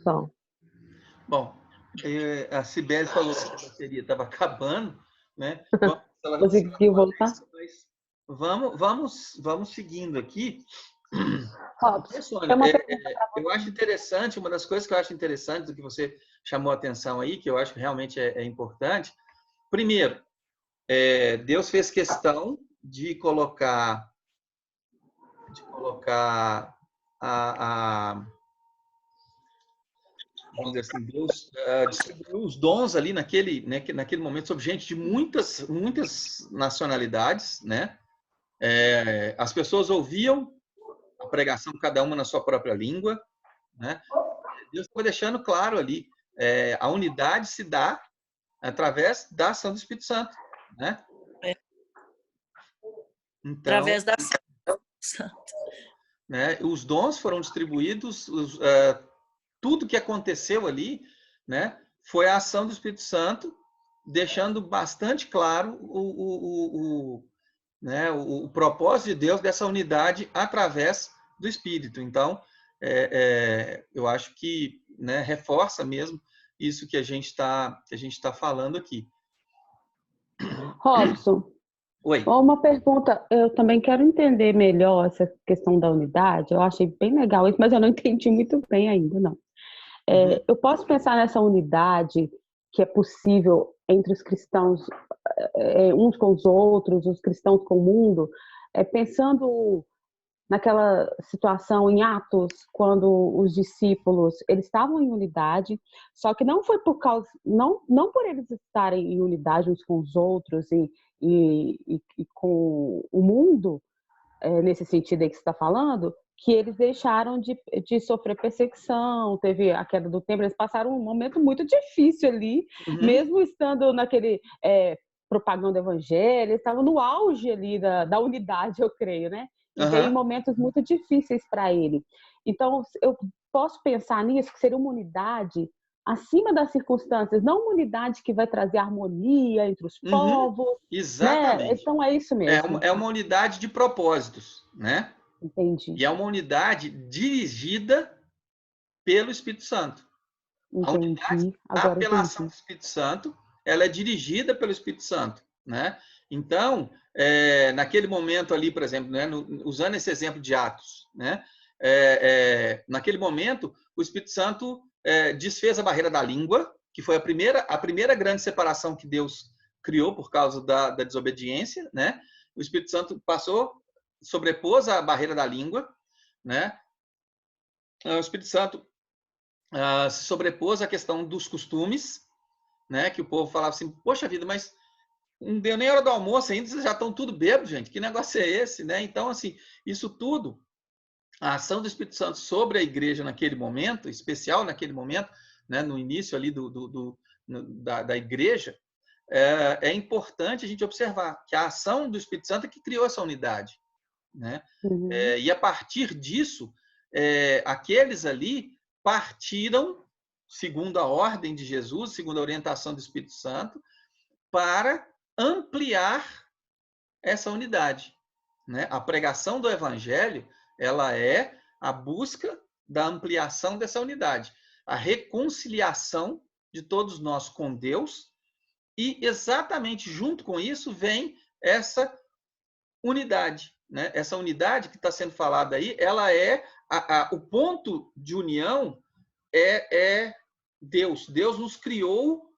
só. Bom, a Cibele falou que a bateria estava acabando, né? Conseguiu voltar? Mas vamos seguindo aqui. Robson, Sônia, tem uma pergunta para eu acho interessante, uma das coisas que eu acho interessante do que você chamou a atenção aí, que eu acho que realmente é importante. Primeiro, Deus fez questão de colocar vamos dizer assim, Deus distribuiu os dons ali naquele momento sobre gente de muitas nacionalidades, né? As pessoas ouviam a pregação, cada uma na sua própria língua, né? Deus estava deixando claro ali, a unidade se dá através da ação do Espírito Santo, né? Então, através da ação do Santo. Né, os dons foram distribuídos, tudo que aconteceu ali, né, foi a ação do Espírito Santo, deixando bastante claro o propósito de Deus dessa unidade através do Espírito. Então, eu acho que, né, reforça mesmo isso que a gente está falando aqui. Robson, Oi. uma pergunta, eu também quero entender melhor essa questão da unidade, eu achei bem legal isso, mas eu não entendi muito bem ainda, não. Eu posso pensar nessa unidade que é possível entre os cristãos, uns com os outros, os cristãos com o mundo, pensando naquela situação em Atos, quando os discípulos eles estavam em unidade, só que não foi por causa, não por eles estarem em unidade uns com os outros e com o mundo, nesse sentido aí que você está falando, que eles deixaram de sofrer perseguição, teve a queda do templo, eles passaram um momento muito difícil ali, mesmo estando naquele propagando o evangelho, eles estavam no auge ali da unidade, eu creio, né? E veio momentos muito difíceis para ele. Então, eu posso pensar nisso, que seria uma unidade acima das circunstâncias, não uma unidade que vai trazer harmonia entre os povos. Exatamente. Né? Então, é isso mesmo. É uma unidade de propósitos, né? Entendi. E é uma unidade dirigida pelo Espírito Santo. A unidade, pela ação do Espírito Santo, ela é dirigida pelo Espírito Santo, né? Então, naquele momento ali, por exemplo, né, usando esse exemplo de Atos, né? Naquele momento, o Espírito Santo desfez a barreira da língua, que foi a primeira grande separação que Deus criou por causa da desobediência, né? O Espírito Santo sobrepôs a barreira da língua, né? O Espírito Santo se sobrepôs à questão dos costumes, né? Que o povo falava assim, poxa vida, mas não deu nem hora do almoço ainda, vocês já estão tudo bêbados, gente, que negócio é esse, né? Então, assim, isso tudo, a ação do Espírito Santo sobre a igreja naquele momento, especial naquele momento, né? No início ali da igreja, é importante a gente observar que a ação do Espírito Santo é que criou essa unidade, né? E a partir disso, aqueles ali partiram, segundo a ordem de Jesus, segundo a orientação do Espírito Santo, para ampliar essa unidade, né? A pregação do Evangelho, ela é a busca da ampliação dessa unidade, a reconciliação de todos nós com Deus, e exatamente junto com isso vem essa unidade, né? Essa unidade que está sendo falada aí, ela é o ponto de união é Deus. Deus nos criou,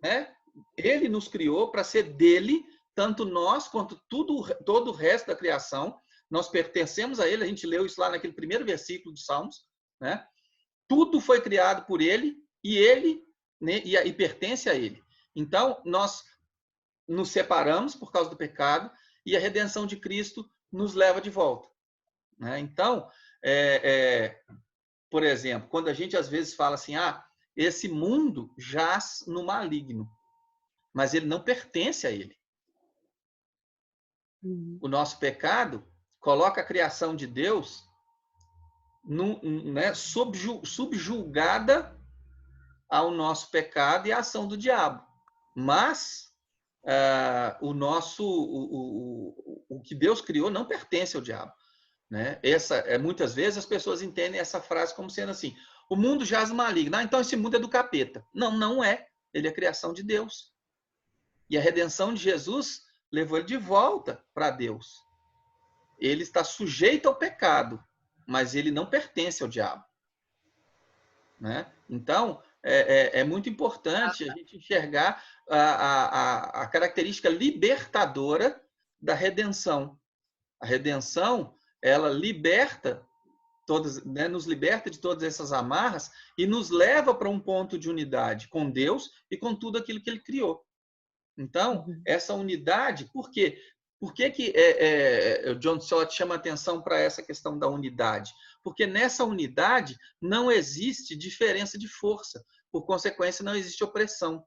né? Ele nos criou para ser dele, tanto nós quanto todo o resto da criação. Nós pertencemos a ele. A gente leu isso lá naquele primeiro versículo de Salmos, né? Tudo foi criado por ele e ele, né, e pertence a ele. Então nós nos separamos por causa do pecado e a redenção de Cristo nos leva de volta, né? Então, por exemplo, quando a gente às vezes fala assim, esse mundo jaz no maligno, mas ele não pertence a ele. O nosso pecado coloca a criação de Deus né, subjugada ao nosso pecado e à ação do diabo. Mas o que Deus criou não pertence ao diabo, né? Muitas vezes as pessoas entendem essa frase como sendo assim: o mundo jaz maligno. Então esse mundo é do capeta. Não, não é. Ele é criação de Deus. E a redenção de Jesus levou ele de volta para Deus. Ele está sujeito ao pecado, mas ele não pertence ao diabo. Né? Então, é muito importante a gente enxergar a característica libertadora da redenção. A redenção, ela liberta todas, né, nos liberta de todas essas amarras e nos leva para um ponto de unidade com Deus e com tudo aquilo que ele criou. Então, essa unidade, por quê? Por que o John Stott chama atenção para essa questão da unidade? Porque nessa unidade não existe diferença de força, por consequência, não existe opressão.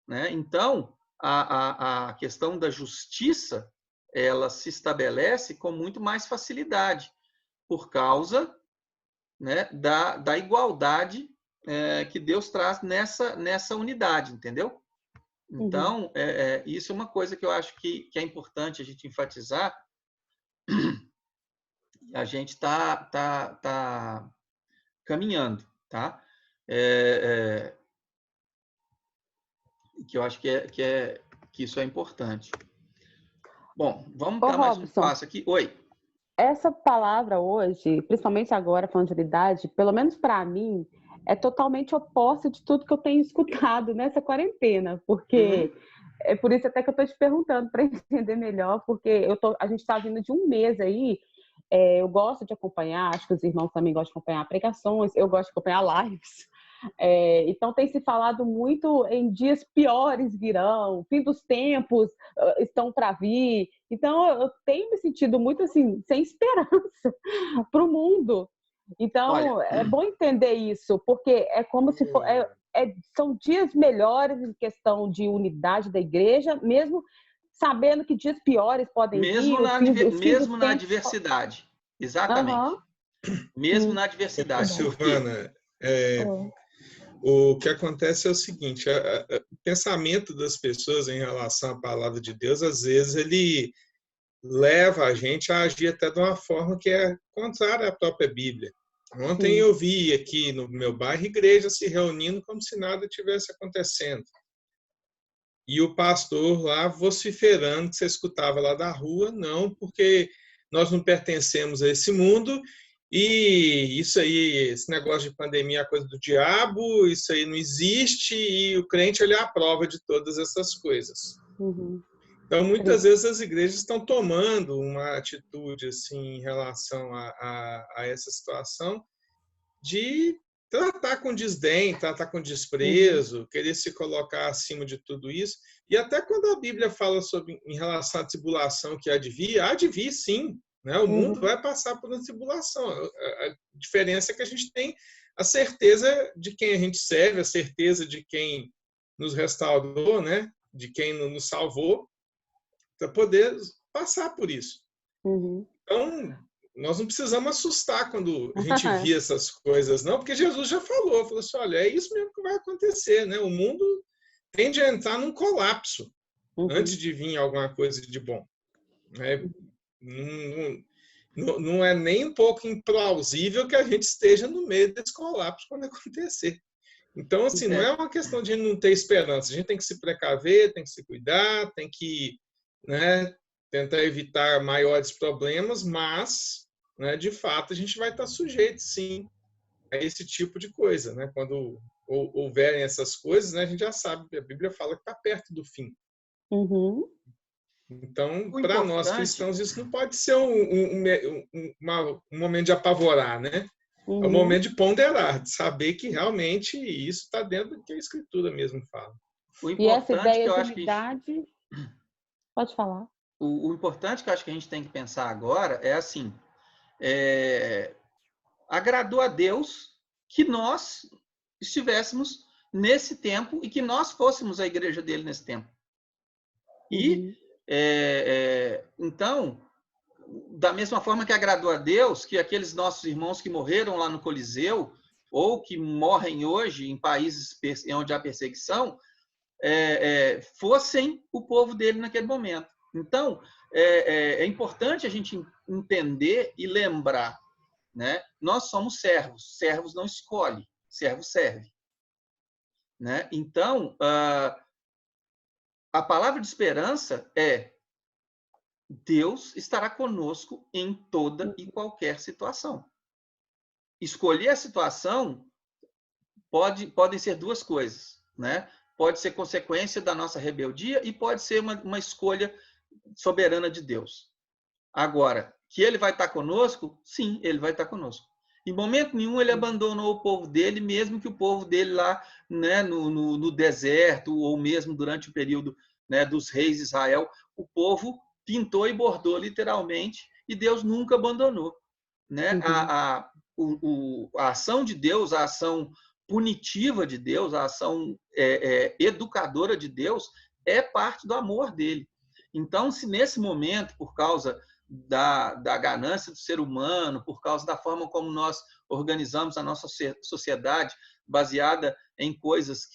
Né? Então, a questão da justiça, ela se estabelece com muito mais facilidade, por causa, né, da igualdade que Deus traz nessa unidade, entendeu? Então, isso é uma coisa que eu acho que é importante a gente enfatizar. A gente está caminhando, tá? Que eu acho que isso é importante. Bom, vamos dar mais um passo aqui. Oi. Essa palavra hoje, principalmente agora falando de unidade, pelo menos para mim, é totalmente oposta de tudo que eu tenho escutado nessa quarentena, porque é por isso até que eu estou te perguntando para entender melhor, porque a gente está vindo de um mês aí. Eu gosto de acompanhar, acho que os irmãos também gostam de acompanhar pregações, eu gosto de acompanhar lives. Então tem se falado muito em dias piores virão, fim dos tempos estão para vir. Então eu tenho me sentido muito assim, sem esperança para o mundo. Então, olha, é bom entender isso, porque é como se for, são dias melhores em questão de unidade da igreja, mesmo sabendo que dias piores podem vir. Mesmo na adversidade. Exatamente. Mesmo na adversidade. Silvana, o que acontece é o seguinte, o pensamento das pessoas em relação à palavra de Deus, às vezes, ele leva a gente a agir até de uma forma que é contrária à própria Bíblia. Ontem eu vi aqui no meu bairro igreja se reunindo como se nada tivesse acontecendo. E o pastor lá vociferando, que você escutava lá da rua, não, porque nós não pertencemos a esse mundo e isso aí, esse negócio de pandemia é coisa do diabo, isso aí não existe e o crente ele é a prova de todas essas coisas. Então, muitas vezes as igrejas estão tomando uma atitude assim, em relação a essa situação de tratar com desdém, tratar com desprezo, querer se colocar acima de tudo isso. E até quando a Bíblia fala em relação à tribulação que há de vir sim. Né? O mundo vai passar por uma tribulação. A diferença é que a gente tem a certeza de quem a gente serve, a certeza de quem nos restaurou, né? De quem nos salvou, para poder passar por isso. Então, nós não precisamos assustar quando a gente vê essas coisas, não, porque Jesus já falou assim, olha, é isso mesmo que vai acontecer, né? O mundo tende a entrar num colapso antes de vir alguma coisa de bom. Né? Não é nem um pouco implausível que a gente esteja no meio desse colapso quando acontecer. Então, assim, não é uma questão de não ter esperança. A gente tem que se precaver, tem que se cuidar, tem que, né, tentar evitar maiores problemas, mas, né, de fato, a gente vai estar sujeito, sim, a esse tipo de coisa. Né? Quando houverem essas coisas, né, a gente já sabe, a Bíblia fala que está perto do fim. Então, para nós cristãos, isso não pode ser um momento de apavorar, né? É um momento de ponderar, de saber que realmente isso está dentro do que a Escritura mesmo fala. E essa ideia de unidade... Pode falar. O importante que eu acho que a gente tem que pensar agora é assim, agradou a Deus que nós estivéssemos nesse tempo e que nós fôssemos a igreja dele nesse tempo. E então, da mesma forma que agradou a Deus, que aqueles nossos irmãos que morreram lá no Coliseu, ou que morrem hoje em países onde há perseguição, fossem o povo dele naquele momento. Então, é importante a gente entender e lembrar né? Nós somos servos. Servos não escolhe, servo serve, né? Então, a palavra de esperança é: Deus estará conosco em toda e qualquer situação. Escolher a situação podem ser duas coisas, né? Pode ser consequência da nossa rebeldia e pode ser uma escolha soberana de Deus. Agora, que ele vai estar conosco? Sim, ele vai estar conosco. Em momento nenhum ele abandonou o povo dele, mesmo que o povo dele lá, né, no deserto, ou mesmo durante o período, né, dos reis de Israel, o povo pintou e bordou literalmente, e Deus nunca abandonou, né? A ação de Deus, a ação punitiva de Deus, a ação educadora de Deus é parte do amor dele. Então, se nesse momento, por causa da ganância do ser humano, por causa da forma como nós organizamos a nossa sociedade, baseada em coisas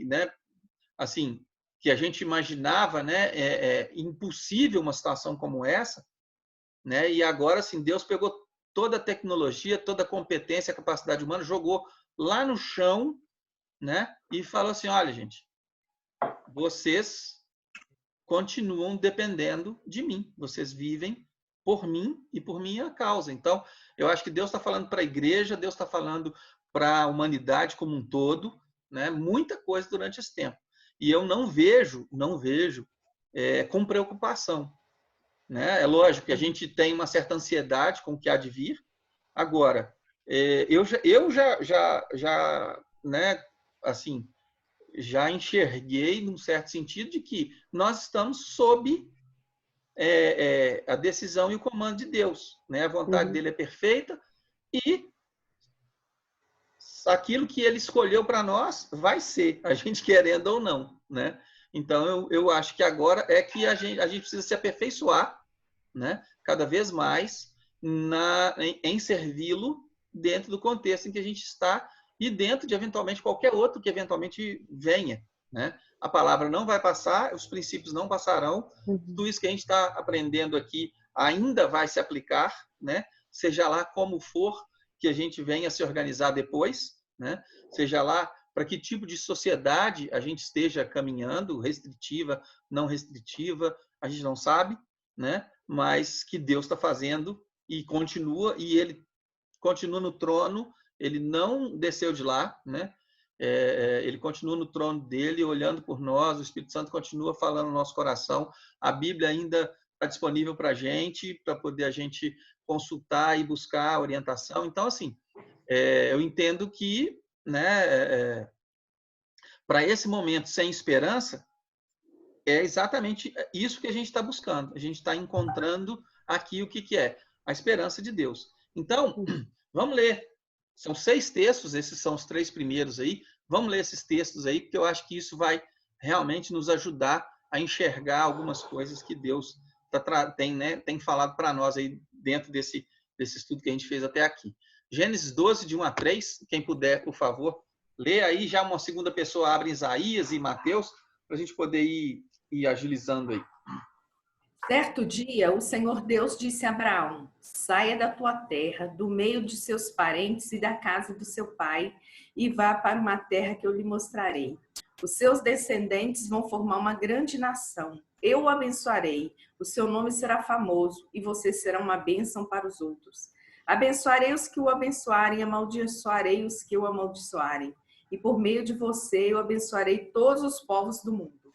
né, assim, que a gente imaginava, né, impossível uma situação como essa, né? E agora, assim, Deus pegou toda a tecnologia, toda a competência, a capacidade humana, jogou lá no chão, né? E falou assim: olha, gente, vocês continuam dependendo de mim, vocês vivem por mim e por minha causa. Então, eu acho que Deus está falando para a igreja, Deus está falando para a humanidade como um todo, né? Muita coisa durante esse tempo. E eu não vejo com preocupação, né? É lógico que a gente tem uma certa ansiedade com o que há de vir. Agora, eu já, né, assim, já enxerguei, num certo sentido, de que nós estamos sob a decisão e o comando de Deus, né? A vontade dele é perfeita e aquilo que ele escolheu para nós vai ser, a gente querendo ou não, né? Então, eu acho que agora é que a gente precisa se aperfeiçoar, né? Cada vez mais em servi-lo dentro do contexto em que a gente está e dentro de, eventualmente, qualquer outro que eventualmente venha, né? A palavra não vai passar, os princípios não passarão, tudo isso que a gente está aprendendo aqui ainda vai se aplicar, né? Seja lá como for que a gente venha se organizar depois, né? Seja lá para que tipo de sociedade a gente esteja caminhando, restritiva, não restritiva, a gente não sabe, né? Mas que Deus está fazendo e ele continua no trono, ele não desceu de lá, né? Ele continua no trono dele, olhando por nós, o Espírito Santo continua falando no nosso coração, a Bíblia ainda está disponível para a gente, para poder a gente consultar e buscar orientação. Então, assim, eu entendo que, né, para esse momento sem esperança, é exatamente isso que a gente está buscando. A gente está encontrando aqui o que é a esperança de Deus. Então, vamos ler. São 6 textos, esses são os 3 primeiros aí. Vamos ler esses textos aí, porque eu acho que isso vai realmente nos ajudar a enxergar algumas coisas que Deus tem falado para nós aí dentro desse estudo que a gente fez até aqui. Gênesis 12, de 1 a 3, quem puder, por favor, lê aí. Já uma segunda pessoa abre Isaías e Mateus, para a gente poder ir agilizando aí. Certo dia, o Senhor Deus disse a Abraão: saia da tua terra, do meio de seus parentes e da casa do seu pai, e vá para uma terra que eu lhe mostrarei. Os seus descendentes vão formar uma grande nação. Eu o abençoarei, o seu nome será famoso, e você será uma bênção para os outros. Abençoarei os que o abençoarem, amaldiçoarei os que o amaldiçoarem. E por meio de você eu abençoarei todos os povos do mundo.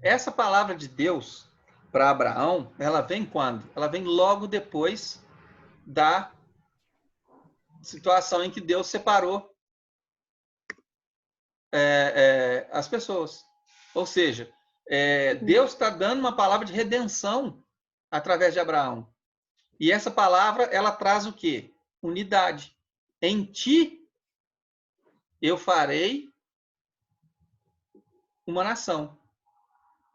Essa palavra de Deus para Abraão, ela vem quando? Ela vem logo depois da situação em que Deus separou as pessoas. Ou seja, Deus está dando uma palavra de redenção através de Abraão. E essa palavra, ela traz o quê? Unidade. Em ti eu farei uma nação.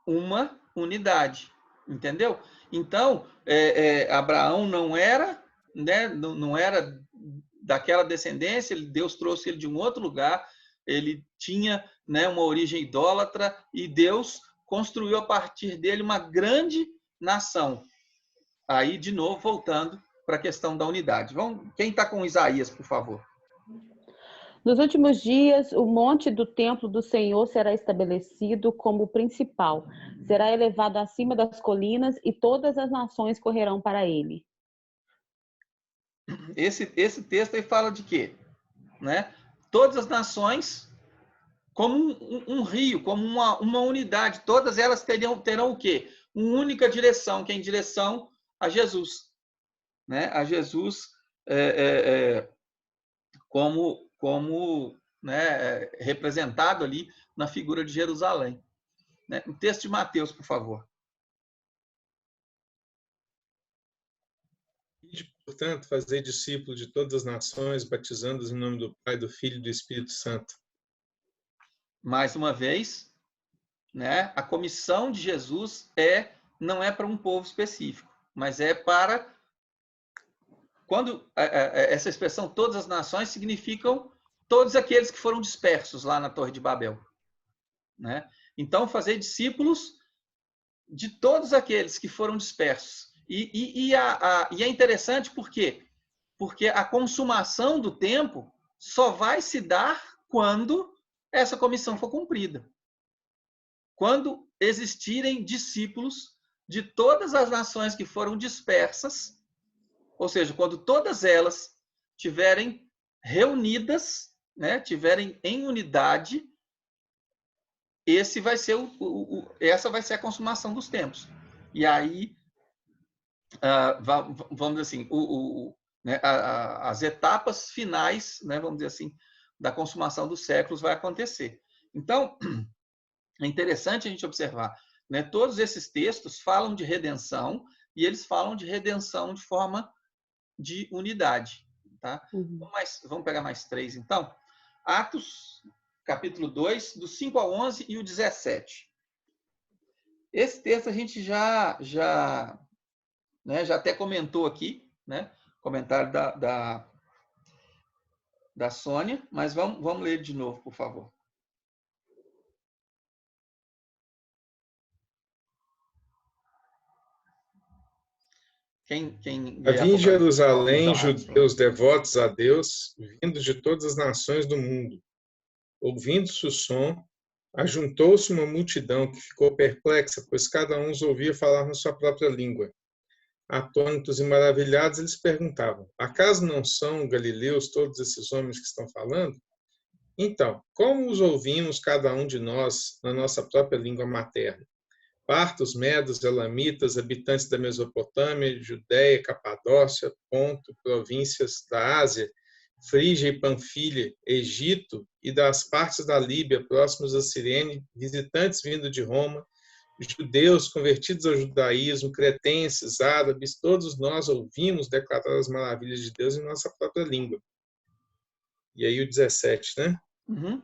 Uma unidade. Entendeu? Então, Abraão não era, né, não era daquela descendência, Deus trouxe ele de um outro lugar, ele tinha, né, uma origem idólatra, e Deus construiu a partir dele uma grande nação. Aí, de novo, voltando para a questão da unidade. Quem está com Isaías, por favor? Nos últimos dias, o monte do templo do Senhor será estabelecido como principal. Será elevado acima das colinas e todas as nações correrão para ele. Esse texto aí fala de quê? Né? Todas as nações como um rio, como uma unidade. Todas elas terão o quê? Uma única direção, que é em direção a Jesus. Né? A Jesus como né, representado ali na figura de Jerusalém. Né? O texto de Mateus, por favor. Portanto, fazer discípulos de todas as nações, batizando-os em nome do Pai, do Filho e do Espírito Santo. Mais uma vez, né, a comissão de Jesus não é para um povo específico, mas é para... Quando essa expressão todas as nações significam todos aqueles que foram dispersos lá na Torre de Babel. Né? Então, fazer discípulos de todos aqueles que foram dispersos. E é interessante por quê? Porque a consumação do tempo só vai se dar quando essa comissão for cumprida. Quando existirem discípulos de todas as nações que foram dispersas, ou seja, quando todas elas tiverem reunidas, né, tiverem em unidade, essa vai ser a consumação dos tempos. E aí, vamos dizer assim, né, as etapas finais, né, vamos dizer assim, da consumação dos séculos vai acontecer. Então, é interessante a gente observar, né, todos esses textos falam de redenção e eles falam de redenção de forma de unidade. Tá? Vamos pegar mais 3, então. Atos, capítulo 2, do 5 ao 11 e o 17. Esse texto a gente já até comentou aqui, né? Comentário da Sônia, mas vamos ler de novo, por favor. Havia em Jerusalém judeus devotos a Deus, vindos de todas as nações do mundo. Ouvindo-se o som, ajuntou-se uma multidão que ficou perplexa, pois cada um os ouvia falar na sua própria língua. Atônitos e maravilhados, eles perguntavam: acaso não são galileus todos esses homens que estão falando? Então, como os ouvimos cada um de nós na nossa própria língua materna? Partos, medos, elamitas, habitantes da Mesopotâmia, Judéia, Capadócia, Ponto, províncias da Ásia, Frígia e Panfilha, Egito e das partes da Líbia próximos a Cirene, visitantes vindo de Roma, judeus convertidos ao judaísmo, cretenses, árabes, todos nós ouvimos declarar as maravilhas de Deus em nossa própria língua. E aí o 17, né? Uhum.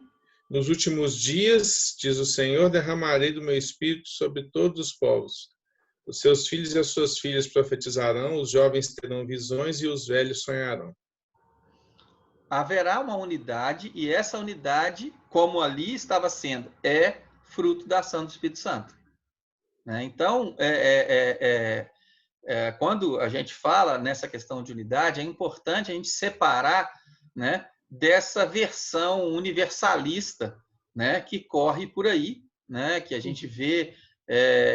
Nos últimos dias, diz o Senhor, derramarei do meu espírito sobre todos os povos. Os seus filhos e as suas filhas profetizarão, os jovens terão visões e os velhos sonharão. Haverá uma unidade, e essa unidade, como ali estava sendo, é fruto da ação do Espírito Santo. Né? Então, quando a gente fala nessa questão de unidade, é importante a gente separar, né, dessa versão universalista, né, que corre por aí, né, que a gente vê,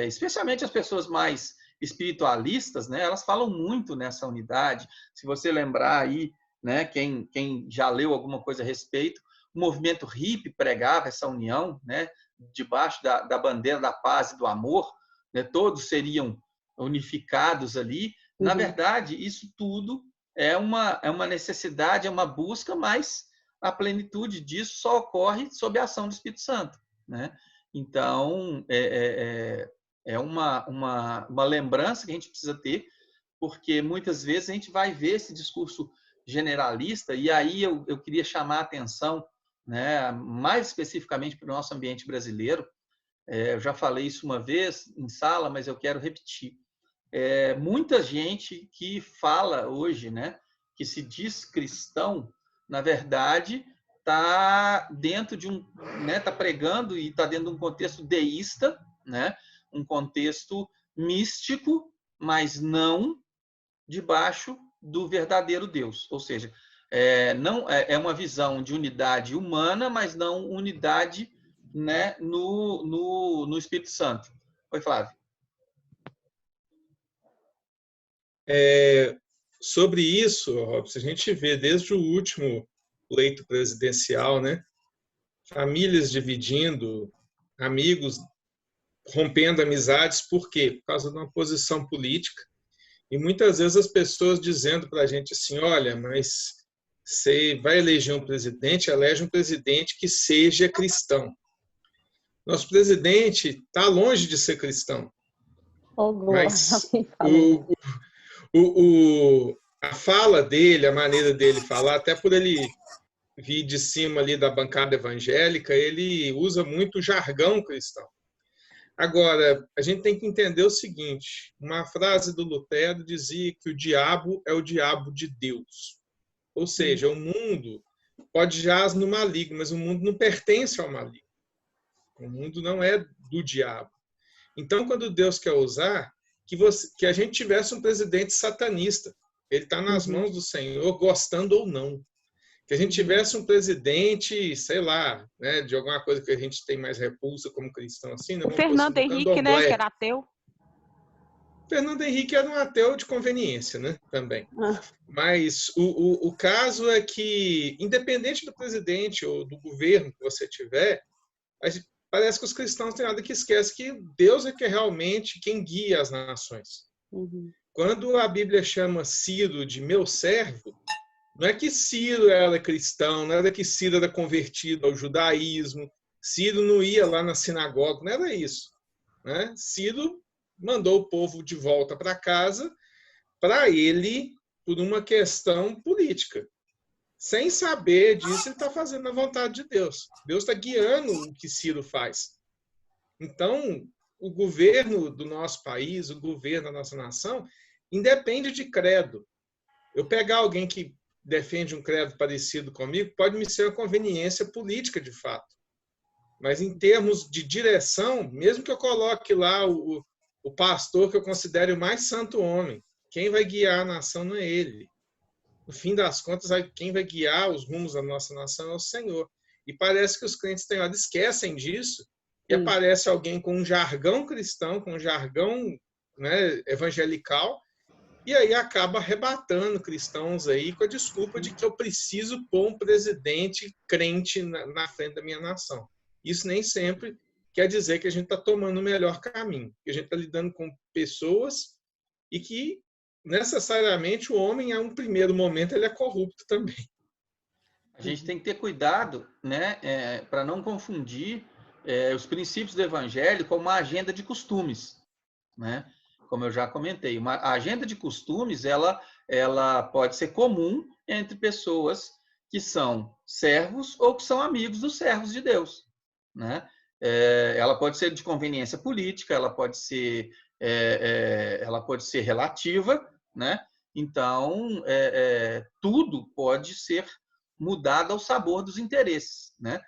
especialmente as pessoas mais espiritualistas, né, elas falam muito nessa unidade. Se você lembrar aí, né, quem já leu alguma coisa a respeito, o movimento hippie pregava essa união, né, debaixo da bandeira da paz e do amor, né, todos seriam unificados ali. Na verdade, isso tudo é uma necessidade, é uma busca, mas a plenitude disso só ocorre sob a ação do Espírito Santo. Né? Então, é uma lembrança que a gente precisa ter, porque muitas vezes a gente vai ver esse discurso generalista, e aí eu queria chamar a atenção, né, mais especificamente para o nosso ambiente brasileiro. Eu já falei isso uma vez em sala, mas eu quero repetir. Muita gente que fala hoje, né, que se diz cristão, na verdade, está dentro de está pregando e está dentro de um contexto deísta, né, um contexto místico, mas não debaixo do verdadeiro Deus. Ou seja, não é uma visão de unidade humana, mas não unidade, né, no Espírito Santo. Oi, Flávio. Sobre isso, Robson, a gente vê desde o último pleito presidencial, né? Famílias dividindo, amigos rompendo amizades, por quê? Por causa de uma posição política. E muitas vezes as pessoas dizendo para a gente assim, olha, mas você vai eleger um presidente, elege um presidente que seja cristão. Nosso presidente está longe de ser cristão. Mas a fala dele, a maneira dele falar, até por ele vir de cima ali da bancada evangélica, ele usa muito jargão cristão. Agora, a gente tem que entender o seguinte, uma frase do Lutero dizia que o diabo é o diabo de Deus. Ou seja, o mundo pode jaz no maligno, mas o mundo não pertence ao maligno. O mundo não é do diabo. Então, quando Deus quer usar, que a gente tivesse um presidente satanista, ele está nas mãos do Senhor, gostando ou não. Que a gente tivesse um presidente, sei lá, né, de alguma coisa que a gente tem mais repulsa como cristão, assim, né? O Fernando Henrique, né, que era ateu. Fernando Henrique era um ateu de conveniência, né, também. Mas o caso é que, independente do presidente ou do governo que você tiver, parece que os cristãos têm nada que esquece que Deus é que é realmente quem guia as nações. Quando a Bíblia chama Ciro de meu servo, não é que Ciro era cristão, não era que Ciro era convertido ao judaísmo, Ciro não ia lá na sinagoga, não era isso. Né? Ciro mandou o povo de volta para casa para ele, por uma questão política. Sem saber disso, ele está fazendo a vontade de Deus. Deus está guiando o que Ciro faz. Então, o governo do nosso país, o governo da nossa nação, independe de credo. Eu pegar alguém que defende um credo parecido comigo, pode me ser uma conveniência política, de fato. Mas, em termos de direção, mesmo que eu coloque lá o pastor que eu considere o mais santo homem, quem vai guiar a nação não é ele. No fim das contas, quem vai guiar os rumos da nossa nação é o Senhor. E parece que os crentes têm hora esquecem disso e aparece alguém com um jargão cristão, com um jargão, né, evangelical, e aí acaba arrebatando cristãos aí com a desculpa de que eu preciso pôr um presidente crente na frente da minha nação. Isso nem sempre quer dizer que a gente está tomando o melhor caminho, que a gente está lidando com pessoas e que necessariamente o homem, em um primeiro momento, ele é corrupto também. A gente tem que ter cuidado, né, para não confundir os princípios do evangelho com uma agenda de costumes, né? Como eu já comentei, a agenda de costumes ela pode ser comum entre pessoas que são servos ou que são amigos dos servos de Deus, né? Ela pode ser de conveniência política, ela pode ser relativa, né? Então, tudo pode ser mudado ao sabor dos interesses, né?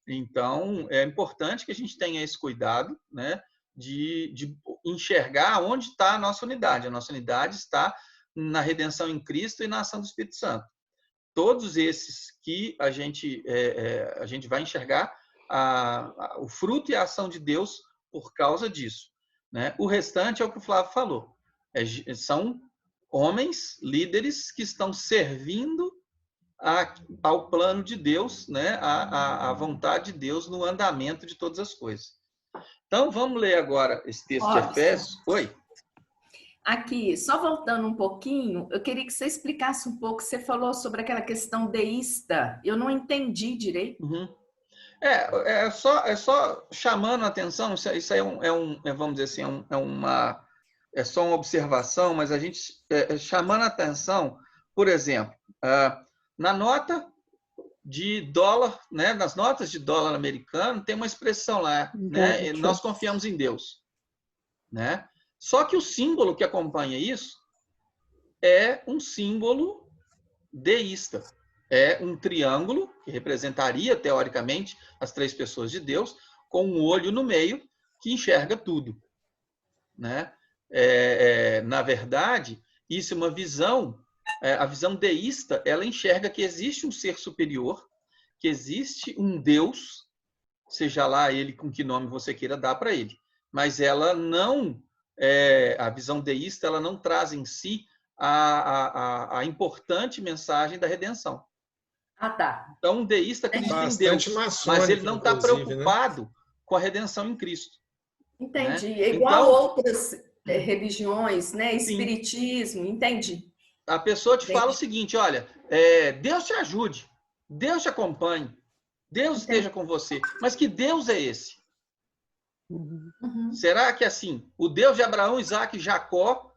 Então, é importante que a gente tenha esse cuidado, né, de enxergar onde está a nossa unidade. A nossa unidade está na redenção em Cristo e na ação do Espírito Santo. Todos esses que a gente vai enxergar o fruto e a ação de Deus por causa disso, né? O restante é o que o Flávio falou. São homens, líderes que estão servindo ao plano de Deus, né? À vontade de Deus no andamento de todas as coisas. Então, vamos ler agora esse texto de Efésios. Oi. Aqui, só voltando um pouquinho, eu queria que você explicasse um pouco, você falou sobre aquela questão deísta, eu não entendi direito. É só chamando a atenção, isso aí vamos dizer assim, é só uma observação, mas a gente chamando a atenção, por exemplo, na nota de dólar, né, nas notas de dólar americano, tem uma expressão lá, né, nós confiamos em Deus, né? Só que o símbolo que acompanha isso é um símbolo deísta. É um triângulo, que representaria, teoricamente, as três pessoas de Deus, com um olho no meio, que enxerga tudo, né? Na verdade, isso é uma visão A visão deísta, ela enxerga que existe um ser superior, que existe um Deus, seja lá ele com que nome você queira dar para ele. Mas ela não, a visão deísta, ela não traz em si a importante mensagem da redenção. Ah, tá. Então, um deísta acredita em Deus, mas ele não está preocupado com a redenção em Cristo. Entendi. Né? É igual então, outras religiões, né? Espiritismo, sim. Entendi. A pessoa te fala o seguinte, olha, Deus te ajude, Deus te acompanhe, Deus esteja com você. Mas que Deus é esse? Uhum. Será que assim, o Deus de Abraão, Isaac e Jacó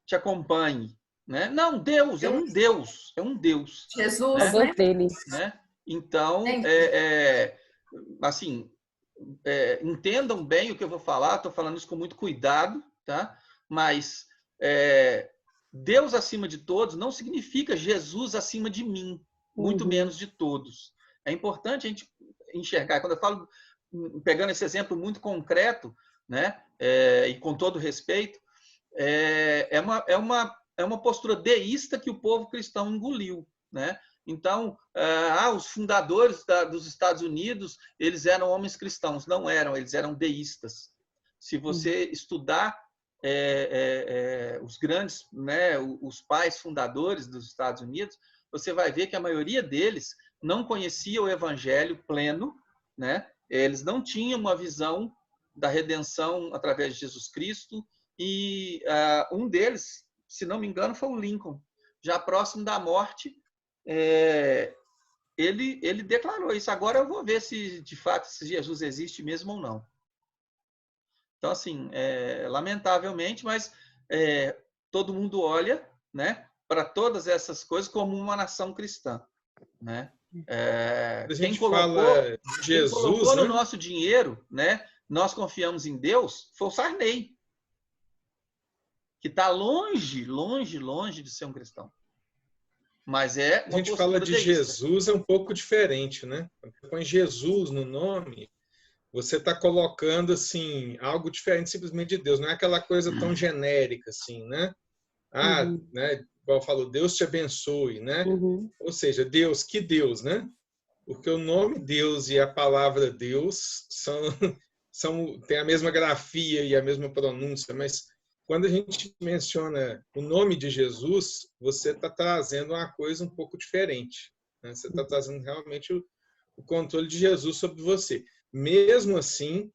te acompanhe? Né? Não, Deus é um Deus, é um Deus. Jesus, né? Deus dele. Né? Então, assim, entendam bem o que eu vou falar, estou falando isso com muito cuidado, tá? Mas Deus acima de todos não significa Jesus acima de mim, muito menos de todos. É importante a gente enxergar. Quando eu falo, pegando esse exemplo muito concreto, né, e com todo respeito, é uma postura deísta que o povo cristão engoliu, né? Então, os fundadores dos Estados Unidos, eles eram homens cristãos. Não eram, eles eram deístas. Se você estudar os grandes, né, os pais fundadores dos Estados Unidos, você vai ver que a maioria deles não conhecia o evangelho pleno, né? Eles não tinham uma visão da redenção através de Jesus Cristo, e um deles, se não me engano, foi o Lincoln. Já próximo da morte, ele declarou isso. Agora eu vou ver se, de fato, se Jesus existe mesmo ou não. Então, assim, lamentavelmente, mas todo mundo olha, né, para todas essas coisas como uma nação cristã. Né? Quem colocou no nosso dinheiro, né, nós confiamos em Deus, foi o Sarney, que está longe, longe, longe de ser um cristão. Mas a gente fala de deísta. Jesus é um pouco diferente, né? Quando você põe Jesus no nome, você está colocando assim algo diferente simplesmente de Deus. Não é aquela coisa tão genérica assim, né? Né? Igual falou, Deus te abençoe, né? Ou seja, Deus, que Deus, né? Porque o nome Deus e a palavra Deus têm a mesma grafia e a mesma pronúncia, mas quando a gente menciona o nome de Jesus, você está trazendo uma coisa um pouco diferente. Né? Você está trazendo realmente o controle de Jesus sobre você. Mesmo assim,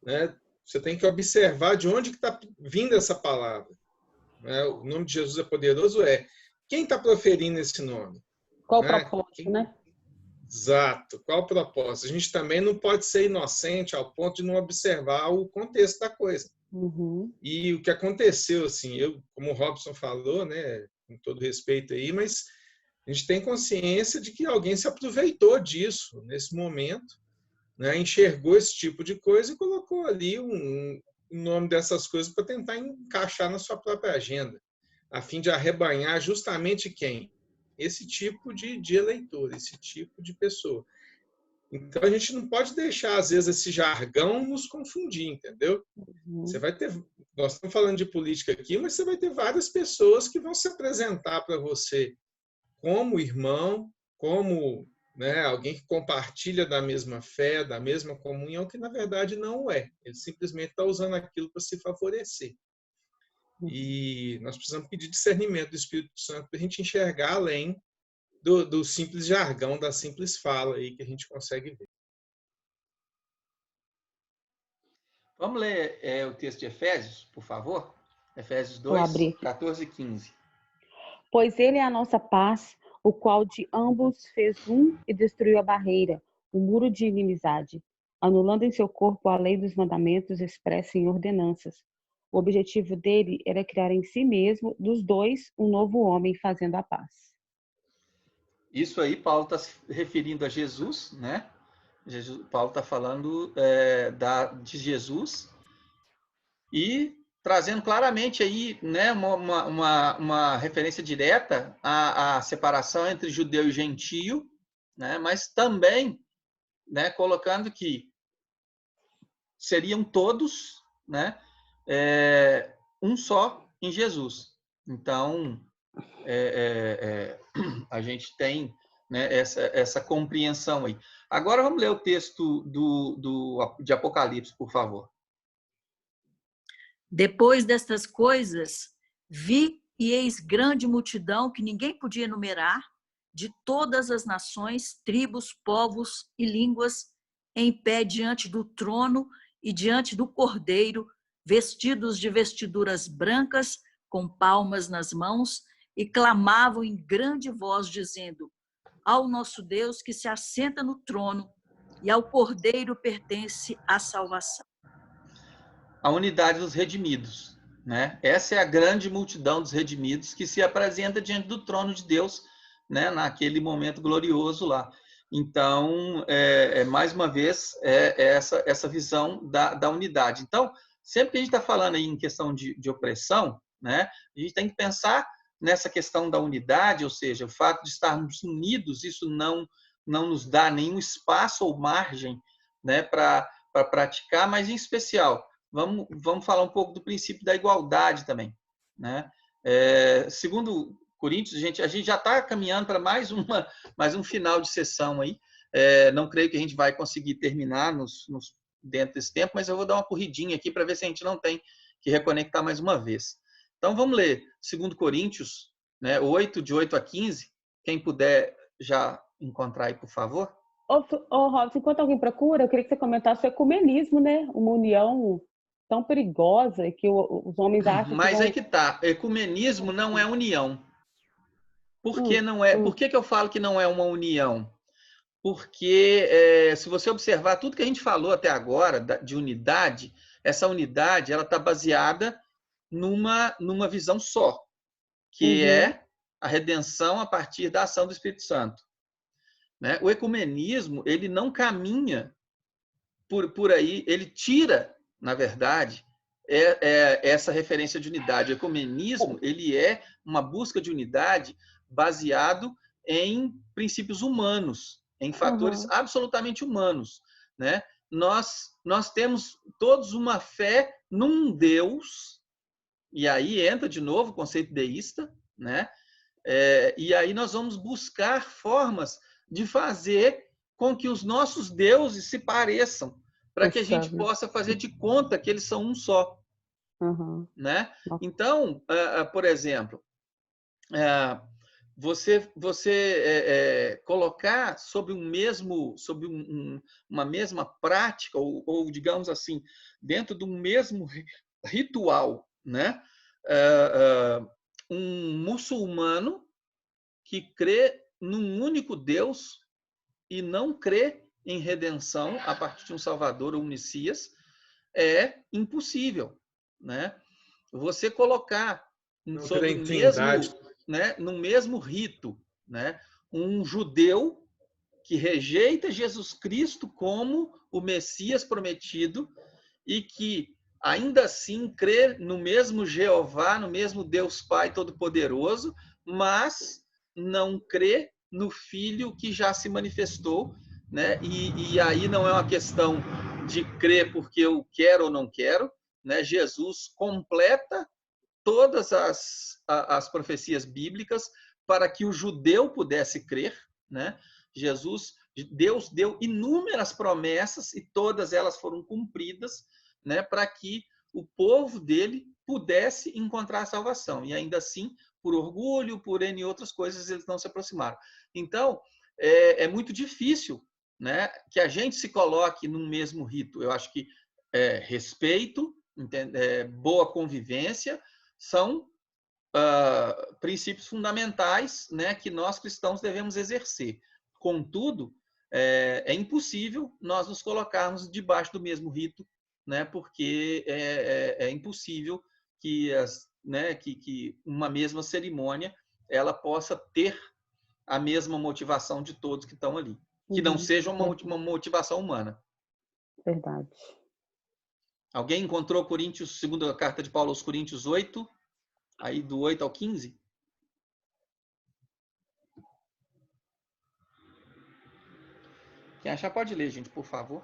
né, você tem que observar de onde está vindo essa palavra. Né? O nome de Jesus é poderoso, quem está proferindo esse nome? Qual o propósito, né? Exato. Qual o propósito? A gente também não pode ser inocente ao ponto de não observar o contexto da coisa. E o que aconteceu, assim, como o Robson falou, né, com todo respeito aí, mas a gente tem consciência de que alguém se aproveitou disso nesse momento, né, enxergou esse tipo de coisa e colocou ali um nome dessas coisas para tentar encaixar na sua própria agenda, a fim de arrebanhar justamente quem? Esse tipo de eleitor, esse tipo de pessoa. Então, a gente não pode deixar, às vezes, esse jargão nos confundir, entendeu? Você vai ter... Nós estamos falando de política aqui, mas você vai ter várias pessoas que vão se apresentar para você como irmão, como, né, alguém que compartilha da mesma fé, da mesma comunhão, que, na verdade, não é. Ele simplesmente está usando aquilo para se favorecer. E nós precisamos pedir discernimento do Espírito Santo para a gente enxergar além do simples jargão, da simples fala aí que a gente consegue ver. Vamos ler o texto de Efésios, por favor? Efésios 2, 14 e 15. Pois ele é a nossa paz, o qual de ambos fez um e destruiu a barreira, o muro de inimizade, anulando em seu corpo a lei dos mandamentos expressa em ordenanças. O objetivo dele era criar em si mesmo, dos dois, um novo homem fazendo a paz. Isso aí, Paulo está se referindo a Jesus, né? Paulo está falando de Jesus e trazendo claramente aí, né, uma referência direta à separação entre judeu e gentio, né? Mas também, né, colocando que seriam todos, né, um só em Jesus. Então, a gente tem, né, essa compreensão aí. Agora vamos ler o texto de Apocalipse, por favor. Depois destas coisas, vi e eis grande multidão que ninguém podia enumerar, de todas as nações, tribos, povos e línguas, em pé diante do trono e diante do Cordeiro, vestidos de vestiduras brancas, com palmas nas mãos, e clamavam em grande voz, dizendo: ao nosso Deus que se assenta no trono, e ao Cordeiro pertence a salvação. A unidade dos redimidos, né? Essa é a grande multidão dos redimidos que se apresenta diante do trono de Deus, né? Naquele momento glorioso lá. Então, mais uma vez, essa visão da unidade. Então, sempre que a gente está falando aí em questão de opressão, né? A gente tem que pensar nessa questão da unidade, ou seja, o fato de estarmos unidos, isso não nos dá nenhum espaço ou margem, né, para praticar, mas em especial vamos falar um pouco do princípio da igualdade também, né? Segundo Coríntios, a gente já está caminhando para mais um final de sessão aí. Não creio que a gente vai conseguir terminar dentro desse tempo, mas eu vou dar uma corridinha aqui para ver se a gente não tem que reconectar mais uma vez. Então vamos ler 2 Coríntios, né, 8, de 8 a 15. Quem puder já encontrar aí, por favor. Robson, enquanto alguém procura, eu queria que você comentasse o ecumenismo, né? Uma união tão perigosa que os homens acham Mas que vão... aí que tá, ecumenismo não é união. Por que não é? Por que eu falo que não é uma união? Porque se você observar tudo que a gente falou até agora de unidade, essa unidade ela está baseada numa visão só, que é a redenção a partir da ação do Espírito Santo. Né? O ecumenismo ele não caminha por aí, ele tira, na verdade, essa referência de unidade. O ecumenismo ele é uma busca de unidade baseado em princípios humanos, em fatores absolutamente humanos, né? Nós temos todos uma fé num Deus, e aí entra de novo o conceito deísta, né? E aí nós vamos buscar formas de fazer com que os nossos deuses se pareçam, para que a gente possa fazer de conta que eles são um só. Né? Então, por exemplo, você colocar sobre uma mesma prática, ou digamos assim, dentro do mesmo ritual, né? Um muçulmano que crê num único Deus e não crê em redenção a partir de um Salvador ou um Messias é impossível, né? Você colocar sobre o mesmo, né, no mesmo rito, né, um judeu que rejeita Jesus Cristo como o Messias prometido e que ainda assim crê no mesmo Jeová, no mesmo Deus Pai Todo-Poderoso, mas não crê no Filho que já se manifestou, né? E aí não é uma questão de crer porque eu quero ou não quero, né? Jesus completa todas as profecias bíblicas para que o judeu pudesse crer, né? Deus deu inúmeras promessas e todas elas foram cumpridas, né, para que o povo dele pudesse encontrar a salvação. E ainda assim, por orgulho, por N outras coisas, eles não se aproximaram. Então, é muito difícil, né, que a gente se coloque num mesmo rito. Eu acho que respeito, boa convivência, são princípios fundamentais, né, que nós cristãos devemos exercer. Contudo, é impossível nós nos colocarmos debaixo do mesmo rito, né, porque é impossível que uma mesma cerimônia ela possa ter a mesma motivação de todos que estão ali, que não seja uma motivação humana. Verdade. Alguém encontrou Coríntios, segunda carta de Paulo aos Coríntios 8, aí do 8 ao 15? Quem achar pode ler, gente, por favor.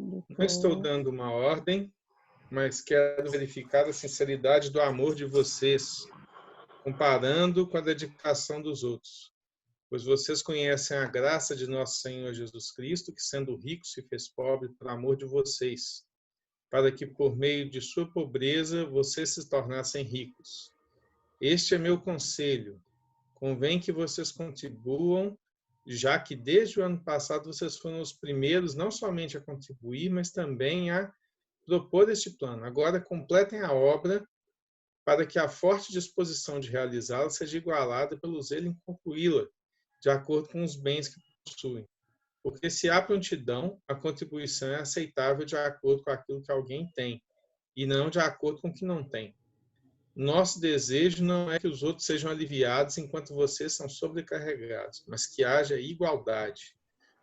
Não estou dando uma ordem, mas quero verificar a sinceridade do amor de vocês, comparando com a dedicação dos outros. Pois vocês conhecem a graça de nosso Senhor Jesus Cristo, que sendo rico se fez pobre por amor de vocês, para que por meio de sua pobreza vocês se tornassem ricos. Este é meu conselho. Convém que vocês contribuam, já que desde o ano passado vocês foram os primeiros não somente a contribuir, mas também a propor este plano. Agora completem a obra para que a forte disposição de realizá-la seja igualada pelo zelo em concluí-la, de acordo com os bens que possuem. Porque se há prontidão, a contribuição é aceitável de acordo com aquilo que alguém tem, e não de acordo com o que não tem. Nosso desejo não é que os outros sejam aliviados enquanto vocês são sobrecarregados, mas que haja igualdade.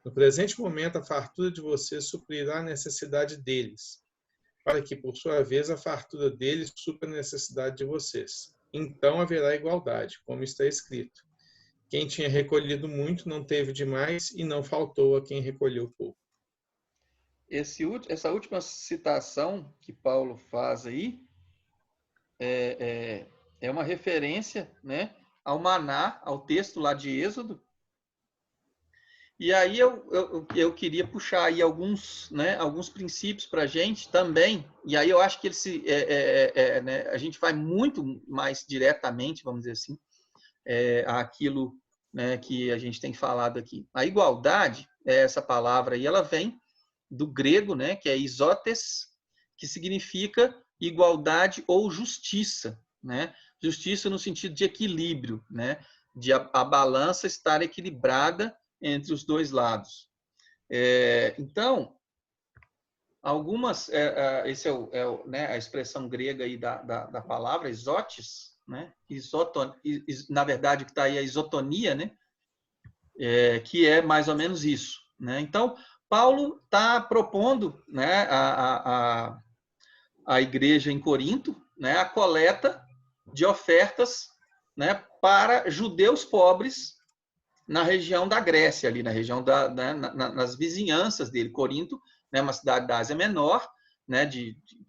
No presente momento, a fartura de vocês suprirá a necessidade deles, para que, por sua vez, a fartura deles supra a necessidade de vocês. Então haverá igualdade, como está escrito. Quem tinha recolhido muito não teve demais e não faltou a quem recolheu pouco. Essa última citação que Paulo faz aí é uma referência, né, ao maná, ao texto lá de Êxodo. E aí eu queria puxar aí alguns princípios para a gente também. E aí eu acho que né, a gente vai muito mais diretamente, vamos dizer assim, àquilo, né, que a gente tem falado aqui. A igualdade, essa palavra aí, ela vem do grego, né, que é isotes, que significa igualdade ou justiça, né? Justiça no sentido de equilíbrio, né? De a balança estar equilibrada entre os dois lados. Então, algumas, esse né, a expressão grega aí da palavra, isotes, né? Na verdade, que está aí a isotonia, né? Que é mais ou menos isso, né? Então, Paulo está propondo, né, a igreja em Corinto, né, a coleta de ofertas, né, para judeus pobres na região da Grécia, ali na região né, nas vizinhanças dele. Corinto, né, uma cidade da Ásia Menor, né,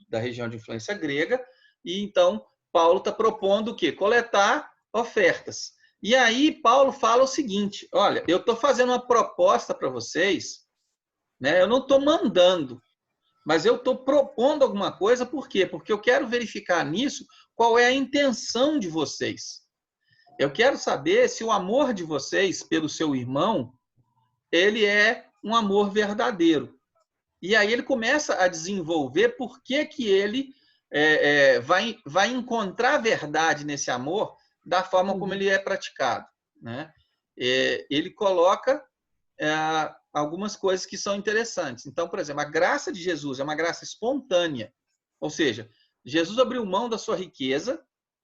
da região de influência grega, e então Paulo está propondo o quê? Coletar ofertas. E aí Paulo fala o seguinte: olha, eu estou fazendo uma proposta para vocês, né, eu não estou mandando, mas eu estou propondo alguma coisa, por quê? Porque eu quero verificar nisso qual é a intenção de vocês. Eu quero saber se o amor de vocês pelo seu irmão, ele é um amor verdadeiro. E aí ele começa a desenvolver por que ele vai encontrar a verdade nesse amor da forma como ele é praticado, né? Ele coloca algumas coisas que são interessantes. Então, por exemplo, a graça de Jesus é uma graça espontânea. Ou seja, Jesus abriu mão da sua riqueza.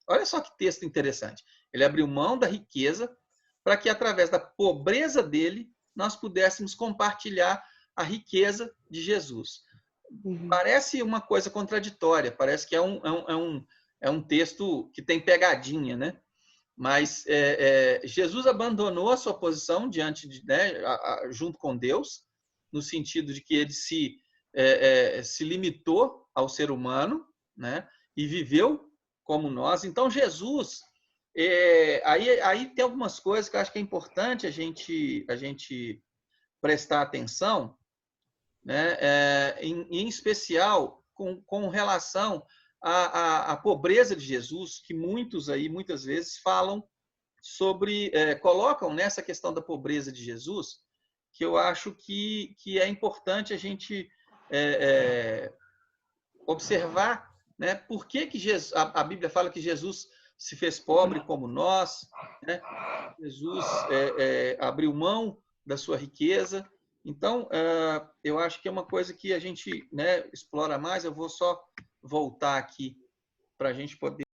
Olha só que texto interessante. Ele abriu mão da riqueza para que, através da pobreza dele, nós pudéssemos compartilhar a riqueza de Jesus. Parece uma coisa contraditória, parece que é um texto que tem pegadinha, né? Mas Jesus abandonou a sua posição diante né, junto com Deus, no sentido de que ele se limitou ao ser humano, né, e viveu como nós. Então, Jesus, aí tem algumas coisas que eu acho que é importante a gente prestar atenção, né, em especial com relação a pobreza de Jesus, que muitos aí, muitas vezes, falam sobre, colocam nessa questão da pobreza de Jesus, que eu acho que é importante a gente observar, né, por que Jesus, a Bíblia fala que Jesus se fez pobre como nós, né? Jesus abriu mão da sua riqueza. Então, eu acho que é uma coisa que a gente, né, explora mais. Eu vou só voltar aqui para a gente poder